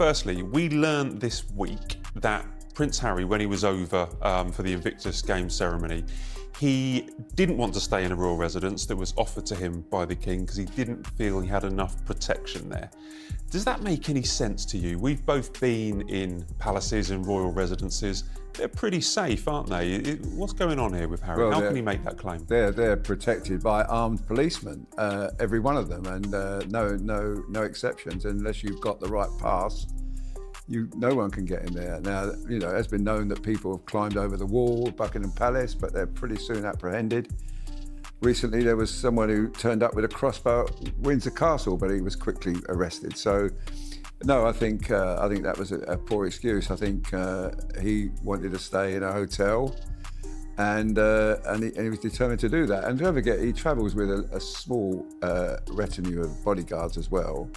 firstly, we learned this week that Prince Harry, when he was over for the Invictus Games ceremony, he didn't want to stay in a royal residence that was offered to him by the King because he didn't feel he had enough protection there. Does that make any sense to you? We've both been in palaces and royal residences. They're pretty safe, aren't they? What's going on here with Harry? How can he make that claim? They're protected by armed policemen, every one of them, and no exceptions. Unless you've got the right pass, no one can get in there. Now, you know, it's been known that people have climbed over the wall of Buckingham Palace, but they're pretty soon apprehended. Recently, there was someone who turned up with a crossbow at Windsor Castle, but he was quickly arrested. So, no, I think that was a poor excuse. I think he wanted to stay in a hotel, and he was determined to do that. And don't forget, he travels with a small retinue of bodyguards as well.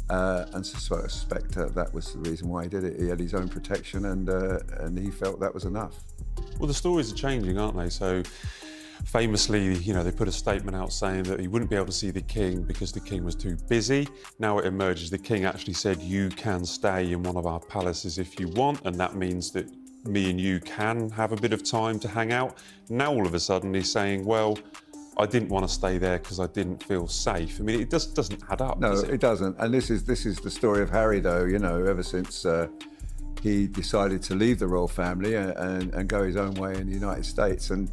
And so I suspect that was the reason why he did it. He had his own protection, and he felt that was enough. Well, the stories are changing, aren't they? So, famously, you know, they put a statement out saying that he wouldn't be able to see the King because the King was too busy. Now it emerges the King actually said, you can stay in one of our palaces if you want, and that means that me and you can have a bit of time to hang out. Now all of a sudden he's saying, well, I didn't want to stay there because I didn't feel safe. I mean, it just doesn't add up, No, does it? It doesn't. And this is the story of Harry, though, you know, ever since he decided to leave the royal family and go his own way in the United States. And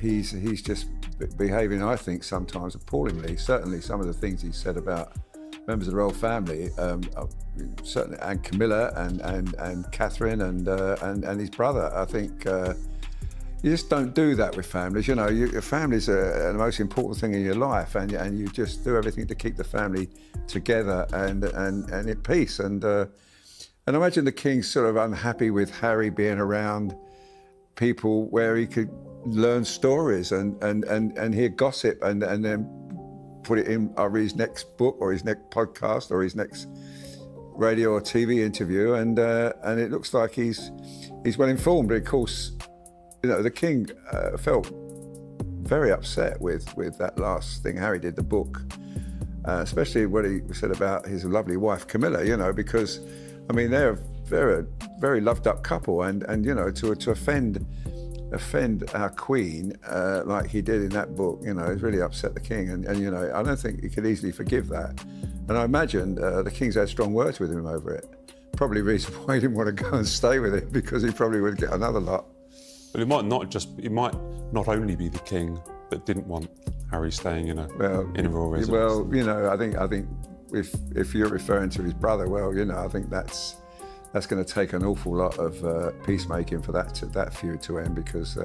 he's just behaving, I think, sometimes appallingly. Certainly some of the things he said about members of the royal family, certainly, and Camilla and Catherine and his brother. I think you just don't do that with families. You know, your families are the most important thing in your life, and you just do everything to keep the family together and at peace. And I imagine the King's sort of unhappy with Harry being around people where he could learn stories and hear gossip and then put it in either his next book or his next podcast or his next radio or TV interview, and it looks like he's well informed. But of course, you know, the King felt very upset with that last thing Harry did, the book, especially what he said about his lovely wife Camilla. You know, because I mean they're a very loved up couple, and you know, to offend our Queen like he did in that book, you know, it really upset the King, and you know, I don't think he could easily forgive that. And I imagine the King's had strong words with him over it. Probably reason why he didn't want to go and stay with him, because he probably would get another lot. But it might not only be the King that didn't want Harry staying in a royal residence. Well, you know, I think if you're referring to his brother, well, you know, I think that's going to take an awful lot of peacemaking for that feud to end, because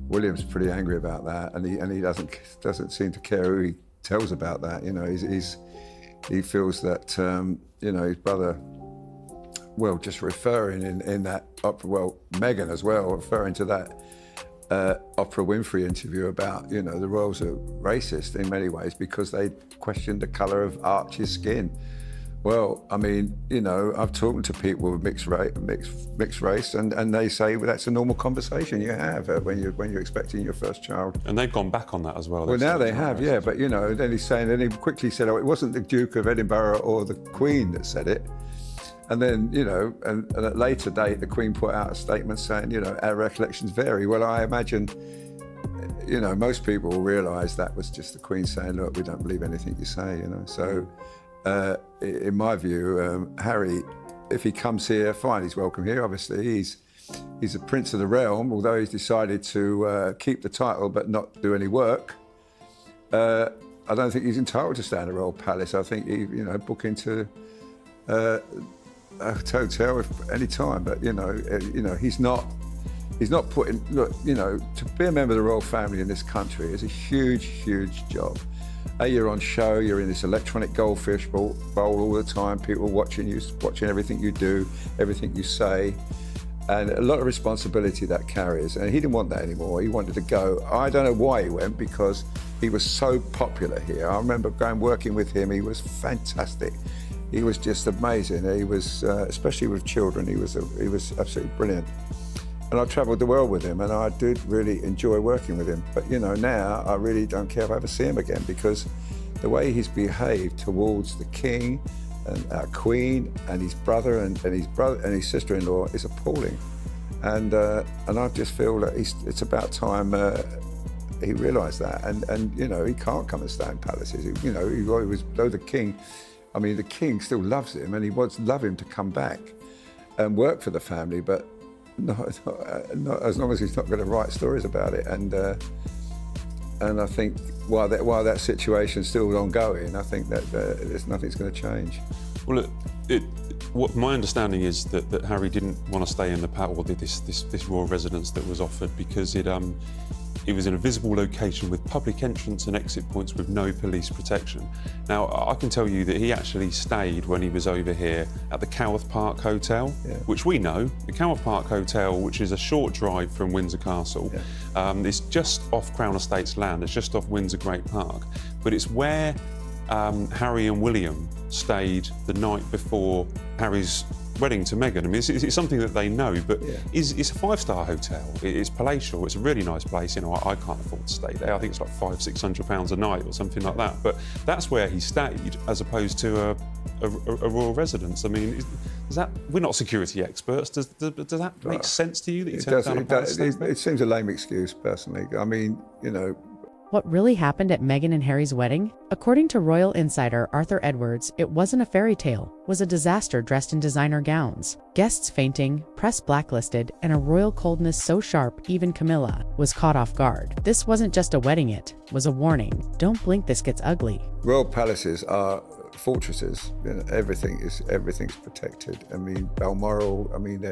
William's pretty angry about that, and he doesn't seem to care who he tells about that. You know, he feels that you know, his brother. Well, just referring in that opera, well, Meghan as well, referring to that Oprah Winfrey interview about, you know, the royals are racist in many ways because they questioned the colour of Archie's skin. Well, I mean, you know, I've talked to people with mixed race, and they say, well, that's a normal conversation you have when you're expecting your first child. And they've gone back on that as well. Well, now they have, yeah. But you know, then he quickly said, oh, it wasn't the Duke of Edinburgh or the Queen that said it. And then, you know, and at a later date, the Queen put out a statement saying, you know, our recollections vary. Well, I imagine, you know, most people will realise that was just the Queen saying, look, we don't believe anything you say, you know. So, in my view, Harry, if he comes here, fine, he's welcome here. Obviously, he's a prince of the realm, although he's decided to keep the title but not do any work. I don't think he's entitled to stay in a royal palace. I think he, you know, book into a hotel any time, but you know, he's not putting. Look, you know, to be a member of the royal family in this country is a huge job. You're on show, you're in this electronic goldfish bowl all the time. People watching you, watching everything you do, everything you say, and a lot of responsibility that carries. And he didn't want that anymore. He wanted to go. I don't know why he went, because he was so popular here. I remember working with him. He was fantastic. He was just amazing. He was, especially with children, he was absolutely brilliant. And I travelled the world with him, and I did really enjoy working with him. But you know, now I really don't care if I ever see him again, because the way he's behaved towards the King, our Queen and his brother and his sister-in-law is appalling. And I just feel that it's about time he realised that. And you know, he can't come and stay in palaces. You know, he was, though the king still loves him, and he would love him to come back and work for the family, but not as long as he's not going to write stories about it. And I think while that situation's still ongoing, I think that there's nothing's going to change. Well, what my understanding is that Harry didn't want to stay in the palace, or this royal residence that was offered, because it was in a visible location with public entrance and exit points with no police protection. Now, I can tell you that he actually stayed when he was over here at the Coworth Park Hotel, which we know, the Coworth Park Hotel, which is a short drive from Windsor Castle. It's just off Crown Estates land, it's just off Windsor Great Park, but it's where Harry and William stayed the night before Harry's wedding to Meghan. I mean, it's something that they know, but it's a 5-star hotel. It's palatial. It's a really nice place. You know, I can't afford to stay there. I think it's like £500-600 a night or something like that. But that's where he stayed, as opposed to a royal residence. I mean, is that, we're not security experts. Does that make sense to you that you turned down a palace? It seems a lame excuse, personally. I mean, you know. What really happened at Meghan and Harry's wedding? According to royal insider Arthur Edwards, it wasn't a fairy tale, was a disaster dressed in designer gowns. Guests fainting, press blacklisted, and a royal coldness so sharp even Camilla was caught off guard. This wasn't just a wedding, it was a warning. Don't blink, this gets ugly. Royal palaces are fortresses. You know, everything's protected. I mean, Balmoral, I mean,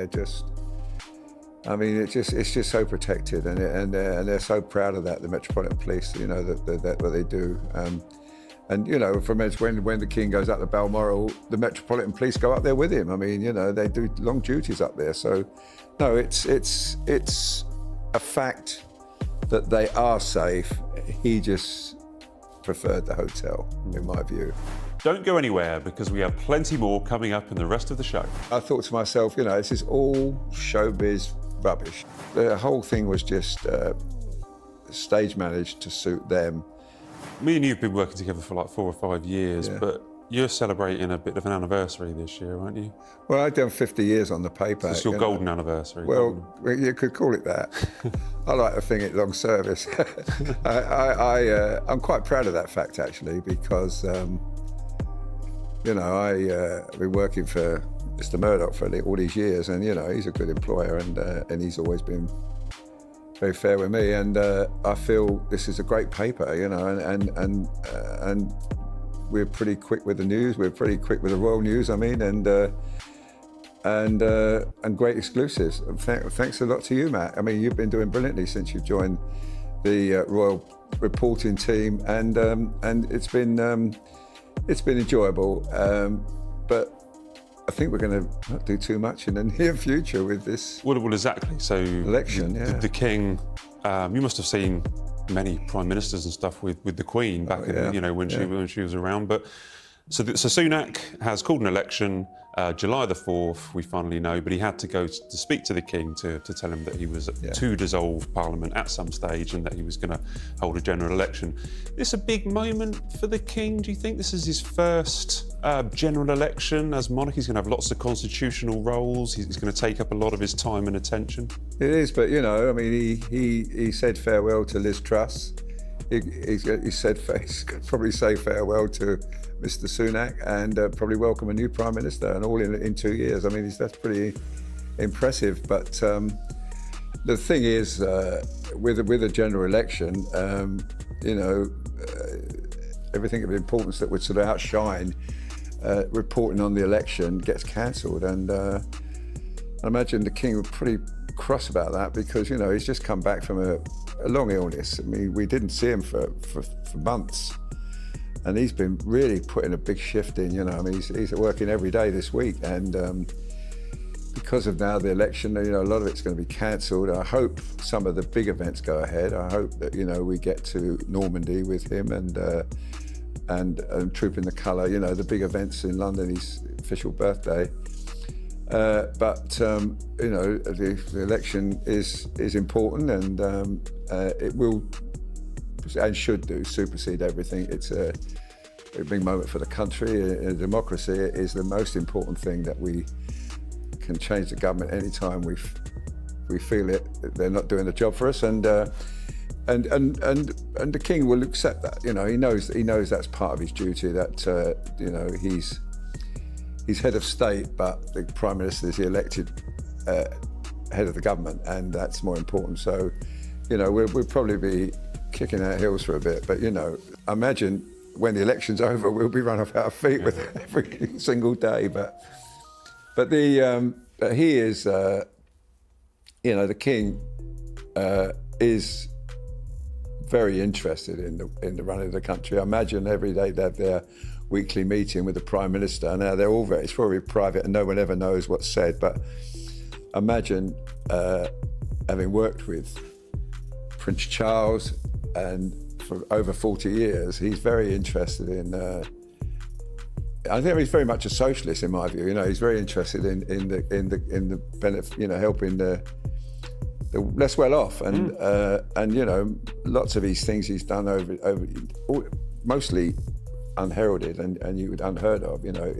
it's just so protected, and they're so proud of that. The Metropolitan Police, you know, that what they do, and you know, from when the King goes up to Balmoral, the Metropolitan Police go up there with him. I mean, you know, they do long duties up there. So, no, it's a fact that they are safe. He just preferred the hotel, in my view. Don't go anywhere, because we have plenty more coming up in the rest of the show. I thought to myself, you know, this is all showbiz rubbish. The whole thing was just stage managed to suit them. Me and you have been working together for like 4 or 5 years, but you're celebrating a bit of an anniversary this year, aren't you? Well, I've done 50 years on the paper. It's your golden anniversary. Well, you could call it that. I like to think it's long service. I'm quite proud of that fact, actually, because you know, I've been working for Mr. Murdoch for all these years, and you know, he's a good employer, and he's always been very fair with me, and I feel this is a great paper, you know, and we're pretty quick with the news. We're pretty quick with the royal news. I mean, and great exclusives. Thanks a lot to you, Matt. I mean, you've been doing brilliantly since you've joined the royal reporting team, and it's been enjoyable, but I think we're going to not do too much in the near future with this. Well, exactly. So election, the King. You must have seen many prime ministers and stuff with the Queen back in, you know, when she was around. But so Sunak has called an election. July the 4th, we finally know, but he had to go to speak to the King to tell him that he was to dissolve Parliament at some stage, and that he was going to hold a general election. This a big moment for the King? Do you think this is his first general election as monarch? He's going to have lots of constitutional roles. He's going to take up a lot of his time and attention. It is, but you know, I mean, he said farewell to Liz Truss. He's could probably say farewell to Mr. Sunak, and probably welcome a new Prime Minister, and all in 2 years. I mean, that's pretty impressive. But the thing is, with a general election, you know, everything of importance that would sort of outshine reporting on the election gets cancelled, and I imagine the King was pretty cross about that, because you know, he's just come back from a long illness. I mean, we didn't see him for months, and he's been really putting a big shift in. You know, I mean, he's working every day this week, and because of now the election, you know, a lot of it's going to be cancelled. I hope some of the big events go ahead. I hope that, you know, we get to Normandy with him and Trooping the Colour. You know, the big events in London, his official birthday. But you know, the election is important, and it will and should supersede everything. It's a big moment for the country. In a democracy, it is the most important thing that we can change the government anytime we feel it they're not doing the job for us, and the king will accept that. You know, he knows that's part of his duty. That you know, he's head of state, but the prime minister is the elected head of the government, and that's more important. So, you know, we'll probably be kicking our heels for a bit, but you know, imagine when the election's over, we'll be run off our feet with every single day. But he is, you know, the king is very interested in the running of the country. I imagine every day they have their weekly meeting with the prime minister. Now they're all it's probably private and no one ever knows what's said. But imagine having worked with Prince Charles, and for over 40 years, he's very interested in. I think he's very much a socialist in my view. You know, he's very interested in the benefit. You know, helping the less well off, and you know, lots of these things he's done over mostly unheralded and you would unheard of. You know,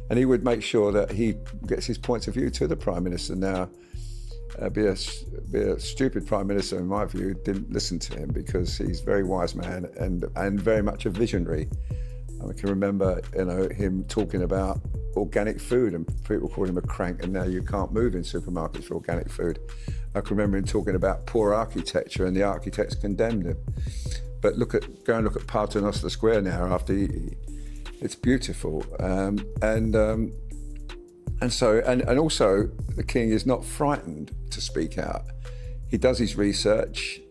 and he would make sure that he gets his points of view to the prime minister. Now, be a stupid prime minister in my view didn't listen to him, because he's a very wise man and very much a visionary. I can remember, you know, him talking about organic food, and people called him a crank, and now you can't move in supermarkets for organic food. I can remember him talking about poor architecture, and the architects condemned him. But go and look at Paternoster Square now. After it's beautiful, and also the king is not frightened to speak out. He does his research.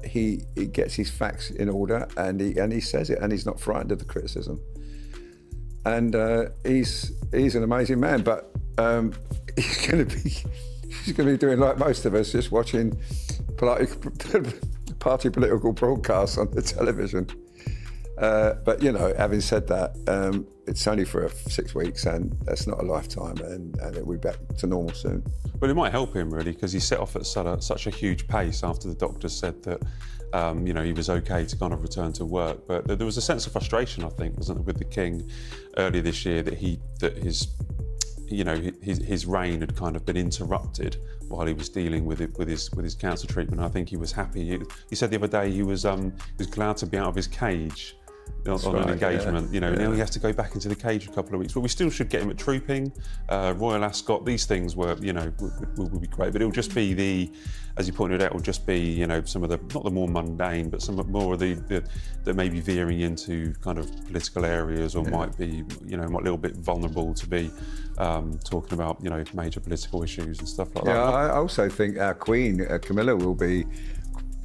He gets his facts in order, and he says it, and he's not frightened of the criticism. And he's an amazing man, but he's going to be doing like most of us, just watching party political broadcasts on the television. But you know, having said that, it's only for 6 weeks, and that's not a lifetime, and it'll be back to normal soon. Well, it might help him really, because he set off at such a huge pace after the doctors said that you know, he was okay to kind of return to work. But there was a sense of frustration, I think, wasn't there, with the king earlier this year, that his reign had kind of been interrupted while he was dealing with his cancer treatment. I think he was happy. He said the other day he was glad to be out of his cage on an engagement. Yeah. You know, now he has to go back into the cage a couple of weeks. But we still should get him at trooping, Royal Ascot. These things were, you know, will be great. But it'll just be as you pointed out, it'll just be, you know, some of the, not the more mundane, but some more of the that may be veering into kind of political areas, or might be, you know, a little bit vulnerable to be talking about, you know, major political issues and stuff like that. Yeah, I also think our Queen, Camilla, will be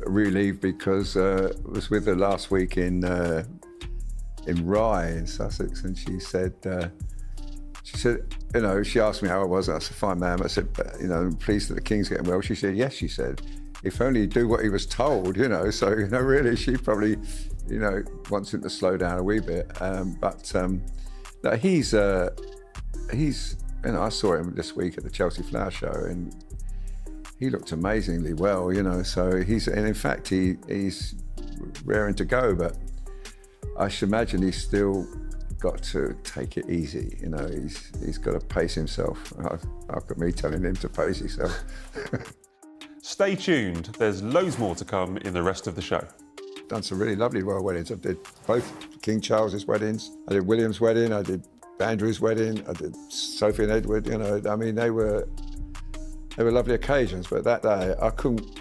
relieved, because I was with her last week in Rye in Sussex, and she said, you know, she asked me how I was, and I said, fine, ma'am. I said, you know, I'm pleased that the King's getting well. She said, yes, she said, if only he'd do what he was told, you know. So, you know, really, she probably, you know, wants him to slow down a wee bit. No, he's, you know, I saw him this week at the Chelsea Flower Show, and he looked amazingly well, you know. So and in fact, he's raring to go, but I should imagine he's still got to take it easy. You know, he's got to pace himself. I've got me telling him to pace himself. Stay tuned. There's loads more to come in the rest of the show. Done some really lovely royal weddings. I did both King Charles's weddings. I did William's wedding. I did Andrew's wedding. I did Sophie and Edward. You know, I mean, they were lovely occasions, but that day I couldn't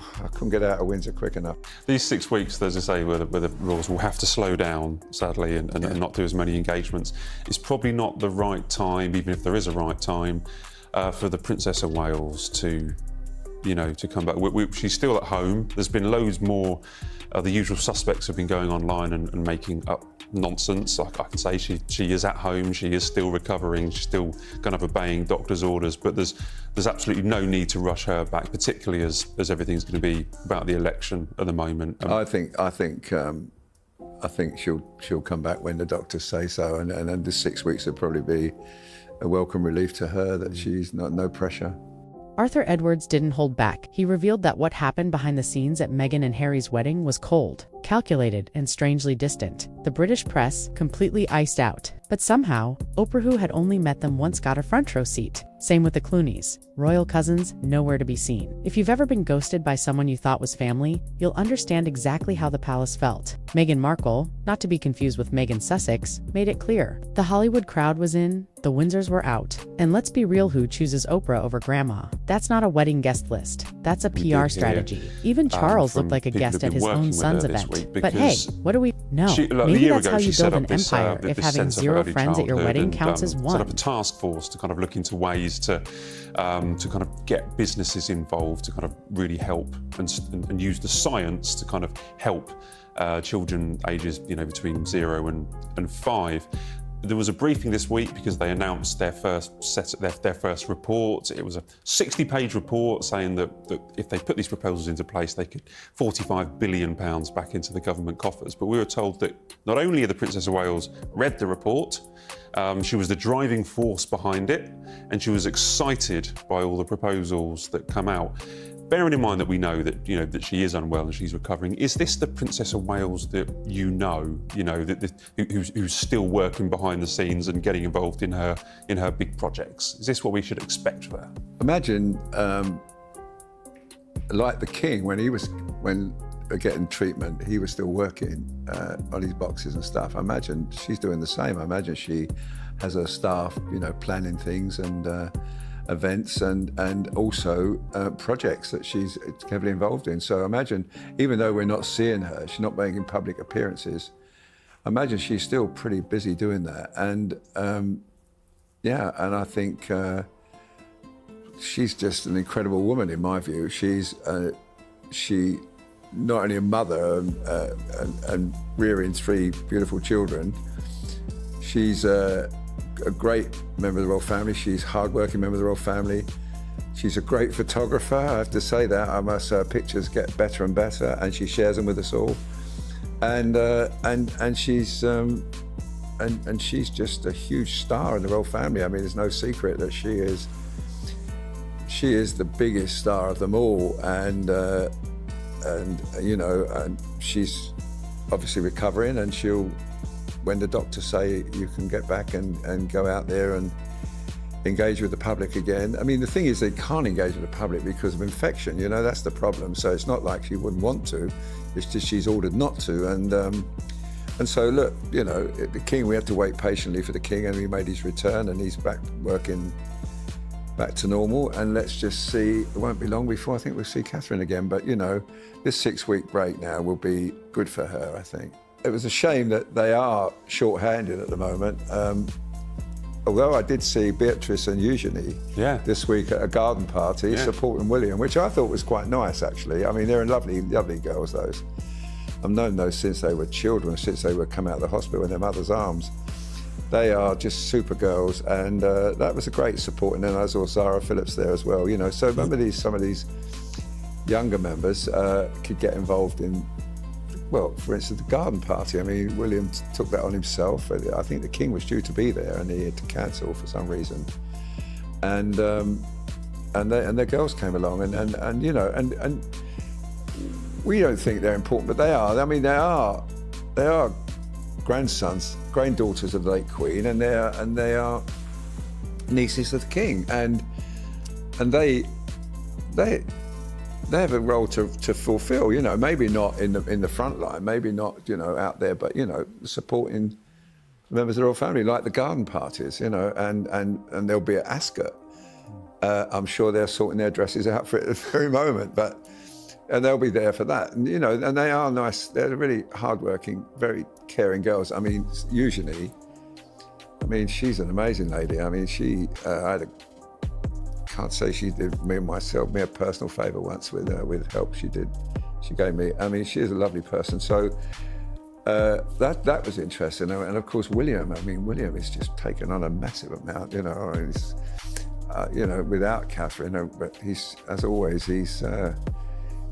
get out of Windsor quick enough. These 6 weeks, as I say, where the royals will have to slow down, sadly, and not do as many engagements. It's probably not the right time, even if there is a right time, for the Princess of Wales to, you know, to come back. She's still at home. There's been loads more. The usual suspects have been going online and making up nonsense. I can say she is at home, she is still recovering, she's still kind of obeying doctor's orders, but there's absolutely no need to rush her back, particularly as everything's going to be about the election at the moment. I think she'll come back when the doctors say so, and the 6 weeks will probably be a welcome relief to her, that she's no pressure. Arthur Edwards didn't hold back. He revealed that what happened behind the scenes at Meghan and Harry's wedding was cold, calculated, and strangely distant. The British press completely iced out. But somehow, Oprah, who had only met them once, got a front row seat. Same with the Clooneys. Royal cousins, nowhere to be seen. If you've ever been ghosted by someone you thought was family, you'll understand exactly how the palace felt. Meghan Markle, not to be confused with Meghan Sussex, made it clear. The Hollywood crowd was in, the Windsors were out. And let's be real, who chooses Oprah over grandma? That's not a wedding guest list. That's a PR strategy. Even Charles looked like a guest at his own son's event. But hey, what do we... No, maybe that's how you build an empire, if having 0 friends at your wedding counts as one. Set up a task force to kind of look into ways to kind of get businesses involved to kind of really help and use the science to kind of help children ages between 0 and 5. There was a briefing this week because they announced their first report. It was a 60-page report saying that if they put these proposals into place, they could £45 billion back into the government coffers. But we were told that not only had the Princess of Wales read the report, she was the driving force behind it, and she was excited by all the proposals that come out. Bearing in mind that we know that that she is unwell and she's recovering, is this the Princess of Wales that who's still working behind the scenes and getting involved in her big projects? Is this what we should expect of her? Imagine, like the King, when getting treatment, he was still working on his boxes and stuff. I imagine she's doing the same. I imagine she has her staff, planning things and events and also projects that she's heavily involved in. So imagine, even though we're not seeing her, she's not making public appearances, I imagine she's still pretty busy doing that. And and I think she's just an incredible woman in my view. She not only a mother and rearing 3 beautiful children, she's a great member of the royal family. She's a hard-working member of the royal family. She's a great photographer, I have to say that. I must say her pictures get better and better, and she shares them with us all. And she's just a huge star in the royal family. I mean, there's no secret that she is the biggest star of them all. And she's obviously recovering, and when the doctors say you can get back and go out there and engage with the public again. I mean, the thing is they can't engage with the public because of infection, that's the problem. So it's not like she wouldn't want to, it's just she's ordered not to. And so look, the King, we had to wait patiently for the King, and he made his return and he's back working back to normal. And let's just see, it won't be long before I think we'll see Catherine again. But this 6-week break now will be good for her, I think. It was a shame that they are short-handed at the moment. Although I did see Beatrice and Eugenie this week at a garden party supporting William, which I thought was quite nice, actually. I mean, they're lovely, lovely girls, those. I've known those since they were children, since they were come out of the hospital in their mother's arms. They are just super girls, and that was a great support. And then I saw Zara Phillips there as well. So remember some of these younger members could get involved in, well, for instance, the garden party. I mean, William took that on himself. I think the King was due to be there and he had to cancel for some reason. And their girls came along and we don't think they're important, but they are. I mean, they are granddaughters of the late Queen, and they are nieces of the King, and they have a role to fulfil, maybe not in the front line, maybe not, out there, but, supporting members of the royal family, like the garden parties, and they'll be at Ascot. I'm sure they're sorting their dresses out for it at the very moment, and they'll be there for that. And, and they are nice. They're really hardworking, very caring girls. I mean, Eugenie, she's an amazing lady. I mean, can't say she did me a personal favour once with help she did. She gave me. I mean, she is a lovely person. So that was interesting. And of course, William. I mean, William is just taken on a massive amount. Without Catherine. But he's, as always, he's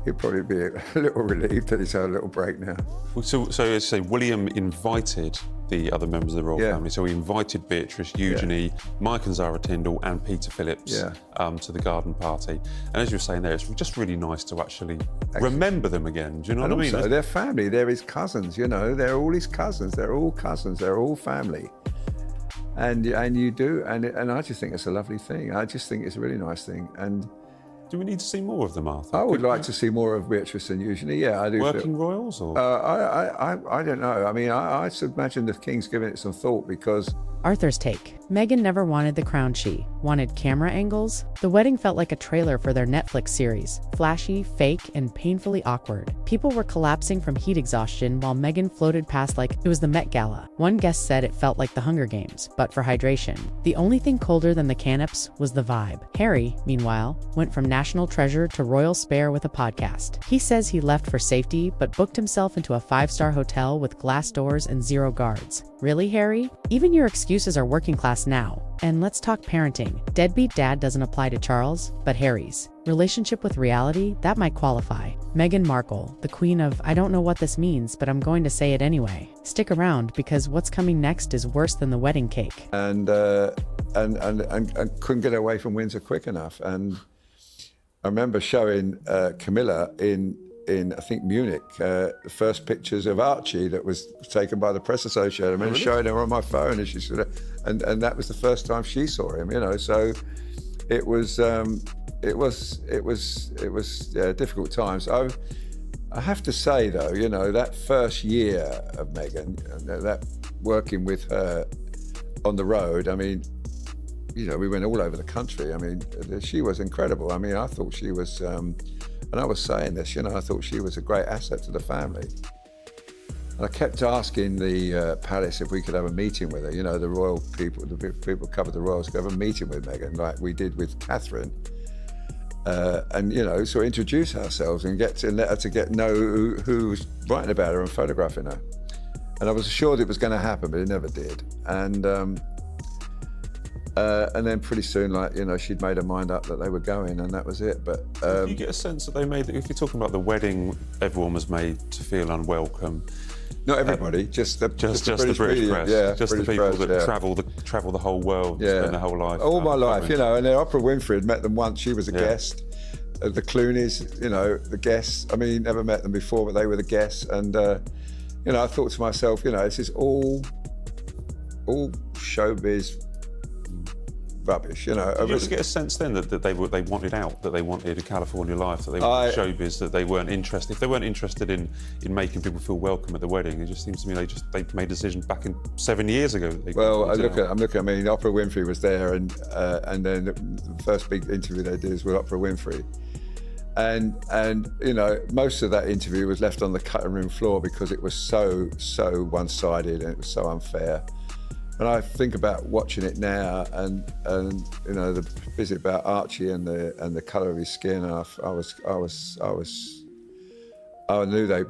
he'd probably be a little relieved that he's had a little break now. So as you say, William invited the other members of the royal Yeah. family. So he invited Beatrice, Eugenie, Mike and Zara Tyndall, and Peter Phillips to the garden party. And as you were saying there, it's just really nice to actually remember them again. Do you know And what I mean? also, they're family. They're his cousins. You know, they're all his cousins. They're all cousins. They're all family. And you do, and I just think it's a lovely thing. I just think it's a really nice thing. And Do we need to see more of them, Arthur? I would like to see more of Beatrice and Eugenie. Yeah, I do. Working royals, or I don't know. I mean, I should imagine the King's giving it some thought because Arthur's take. Meghan never wanted the crown, she wanted camera angles. The wedding felt like a trailer for their Netflix series. Flashy, fake, and painfully awkward. People were collapsing from heat exhaustion while Meghan floated past like it was the Met Gala. One guest said it felt like the Hunger Games, but for hydration. The only thing colder than the canapes was the vibe. Harry, meanwhile, went from national treasure to royal spare with a podcast. He says he left for safety, but booked himself into a 5-star hotel with glass doors and 0 guards. Really, Harry? Even your excuses are working class now. And let's talk parenting. Deadbeat dad doesn't apply to Charles, but Harry's. Relationship with reality, that might qualify. Meghan Markle, the queen of I don't know what this means, but I'm going to say it anyway. Stick around because what's coming next is worse than the wedding cake. and couldn't get away from Windsor quick enough. And I remember showing Camilla in I think Munich, the first pictures of Archie that was taken by the Press Association. I remember showing her on my phone, and she said, and that was the first time she saw him. You know, so it was difficult times. I have to say though, you know, that first year of Meghan, that working with her on the road, I mean, you know, we went all over the country. I mean, she was incredible. I mean, I thought she was, and I was saying this, you know, I thought she was a great asset to the family. And I kept asking the palace if we could have a meeting with her. You know, the royal people, the people who cover the royals, could have a meeting with Meghan, like we did with Catherine. And, you know, so introduce ourselves and let her to know who was writing about her and photographing her. And I was assured it was going to happen, but it never did. And then pretty soon, like, you know, she'd made her mind up that they were going, and that was it. But do you get a sense that they made, if you're talking about the wedding, everyone was made to feel unwelcome? not everybody, just the Just British the British media. press, yeah, just British the people press, that yeah. travel the whole world, Yeah. spend their whole life. All my life, you know, and then Oprah Winfrey had met them once. She was a Yeah. guest. The Clooneys, you know, the guests. I mean, never met them before, but they were the guests. And, you know, I thought to myself, you know, this is all showbiz rubbish, you know. Did you ever get a sense then that they wanted out, that they wanted a California life, that they wanted showbiz, that they weren't interested? If they weren't interested in making people feel welcome at the wedding, it just seems to me they made a decision back in 7 years ago. Well, I'm looking. I mean, Oprah Winfrey was there, and then the first big interview they did was with Oprah Winfrey, and you know, most of that interview was left on the cutting room floor because it was so one-sided and it was so unfair. And I think about watching it now, and you know, the visit about Archie and the colour of his skin. And I knew they'd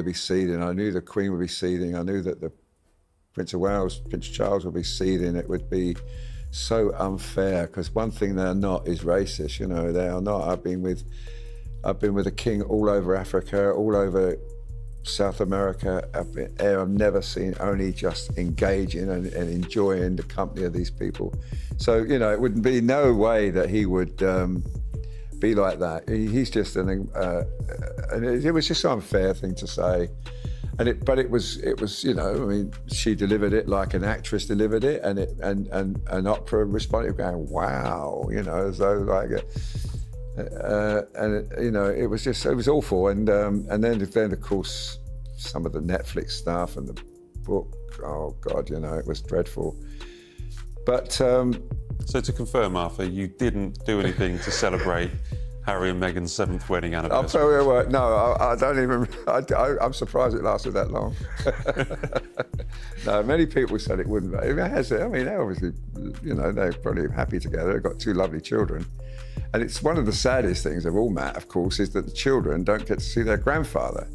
be seething. I knew the Queen would be seething. I knew that the Prince of Wales, Prince Charles, would be seething. It would be so unfair, because one thing they're not is racist. You know, they are not. I've been with the King all over Africa, all over South America. I've never seen only just engaging and enjoying the company of these people. So, you know, it would be no way that he would be like that. He's just and it was just an unfair thing to say. But it was, you know, I mean, she delivered it like an actress delivered it, and Oprah responded going, wow, you know, as though like. You know, it was awful, and then of course some of the Netflix stuff and the book. Oh God, you know, it was dreadful. But so to confirm, Arthur, you didn't do anything to celebrate Harry and Meghan's 7th wedding anniversary. I'll tell you what, no, I don't even. I'm surprised it lasted that long. No, many people said it wouldn't. It has. I mean, they obviously, you know, they're probably happy together. They've got 2 lovely children. And it's one of the saddest things of all, Matt, of course, is that the children don't get to see their grandfather,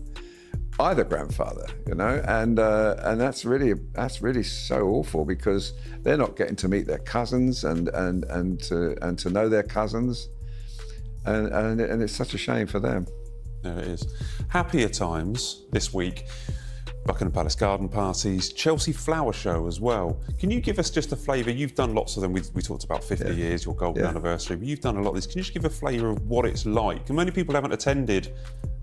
either grandfather, you know, and that's really so awful, because they're not getting to meet their cousins and to know their cousins, and it's such a shame for them. There it is. Happier times this week. Buckingham Palace garden parties, Chelsea flower show as well. Can you give us just a flavour? You've done lots of them. We talked about 50 years, your golden anniversary, but you've done a lot of this. Can you just give a flavour of what it's like? And many people haven't attended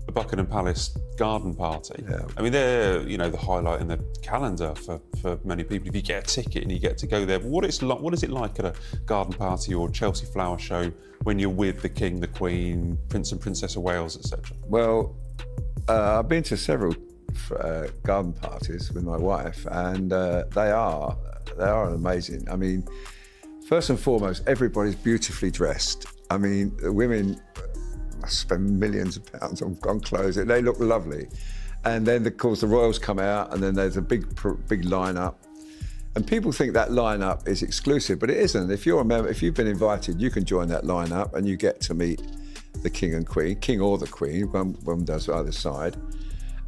the Buckingham Palace garden party. Yeah. I mean, they're the highlight in the calendar for many people. If you get a ticket and you get to go there, but what is it like at a garden party or Chelsea flower show when you're with the King, the Queen, Prince and Princess of Wales, etc.? Well, I've been to several garden parties with my wife, and they are amazing. I mean, first and foremost, everybody's beautifully dressed. I mean, the women spend millions of pounds on clothes. They look lovely. And then, of course, the royals come out, and then there's a big lineup. And people think that lineup is exclusive, but it isn't. If you've been invited, you can join that lineup, and you get to meet the King and Queen, King or the Queen. One does either side.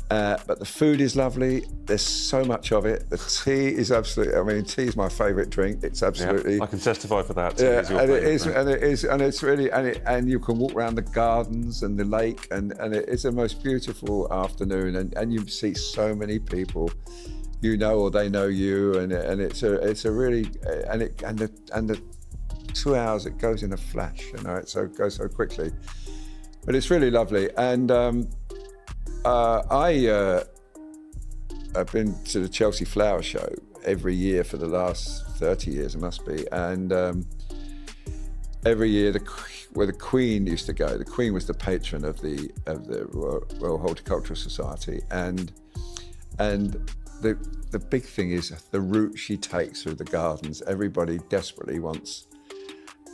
But the food is lovely. There's so much of it. The tea is absolutely. I mean, tea is my favourite drink. It's absolutely. I can testify for that. Yeah, and it's really, and you can walk around the gardens and the lake, and it's the most beautiful afternoon, and you see so many people, or they know you, and it's a really, and the 2 hours it goes in a flash, it goes so quickly, but it's really lovely, and. I've been to the Chelsea Flower Show every year for the last 30 years, it must be. And every year, where the Queen used to go, the Queen was the patron of the Royal Horticultural Society. And the big thing is the route she takes through the gardens. Everybody desperately wants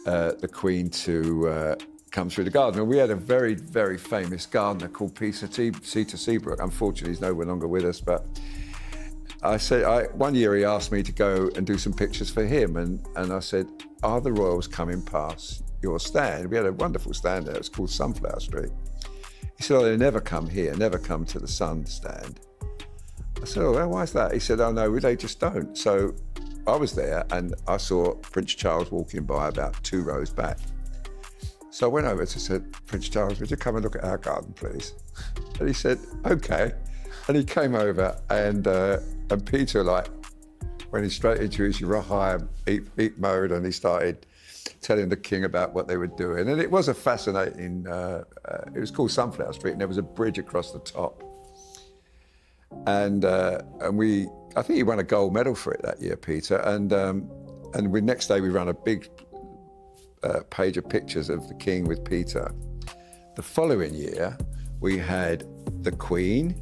the Queen to come through the garden. And we had a very, very famous gardener called Peter Seabrook. Unfortunately, he's no longer with us, but one year he asked me to go and do some pictures for him, and I said, are the royals coming past your stand? We had a wonderful stand there, it's called Sunflower Street. He said, they never come here, never come to the sun stand. I said, well, why is that? He said, oh no, they just don't. So I was there, and I saw Prince Charles walking by about 2 rows back. So I went over to said, Prince Charles, would you come and look at our garden, please? And he said, okay. And he came over, and Peter, went straight into his rawhide beat mode, and he started telling the King about what they were doing. And it was a fascinating, it was called Sunflower Street, and there was a bridge across the top. And I think he won a gold medal for it that year, Peter. And next day we ran a big page of pictures of the King with Peter. The following year, we had the Queen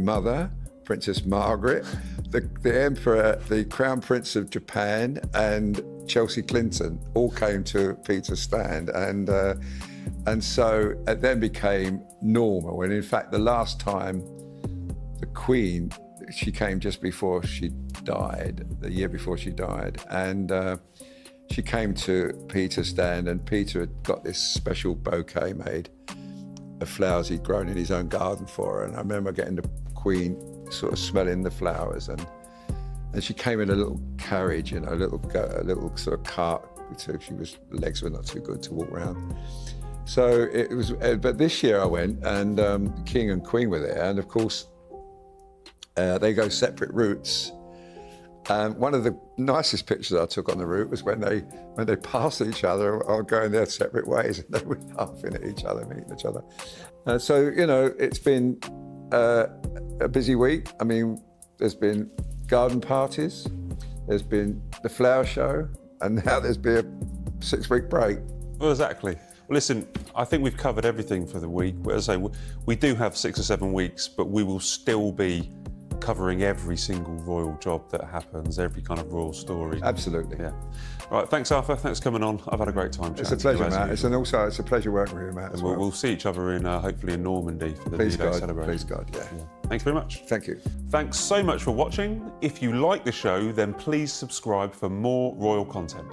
Mother, Princess Margaret, the Emperor, the Crown Prince of Japan, and Chelsea Clinton all came to Peter's stand, and so it then became normal. And in fact, the last time the Queen, she came just before she died, the year before she died, and she came to Peter's stand, and Peter had got this special bouquet made of flowers he'd grown in his own garden for her. And I remember getting the Queen sort of smelling the flowers, and she came in a little carriage, a little sort of cart, so legs were not too good to walk around. So it was, but this year I went, and the King and Queen were there, and of course they go separate routes. One of the nicest pictures I took on the route was when they passed each other or going their separate ways, and they were laughing at each other, meeting each other. So it's been a busy week. I mean, there's been garden parties, there's been the flower show, and now there's been a 6-week break. Well, exactly. Well, listen, I think we've covered everything for the week. As I say, we do have 6 or 7 weeks, but we will still be covering every single royal job that happens, every kind of royal story. Absolutely. Yeah. Right, thanks Arthur, thanks for coming on. I've had a great time. It's a pleasure, Matt. It's a pleasure working with you, Matt. And we'll see each other in hopefully in Normandy for the D-Day celebration. Please God, yeah. Thanks very much. Thank you. Thanks so much for watching. If you like the show, then please subscribe for more royal content.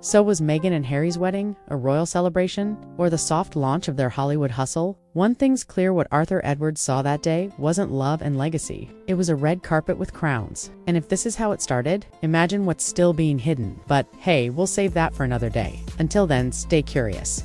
So was Meghan and Harry's wedding a royal celebration, or the soft launch of their Hollywood hustle? One thing's clear: what Arthur Edwards saw that day wasn't love and legacy. It was a red carpet with crowns. And if this is how it started, imagine what's still being hidden. But hey, we'll save that for another day. Until then, stay curious.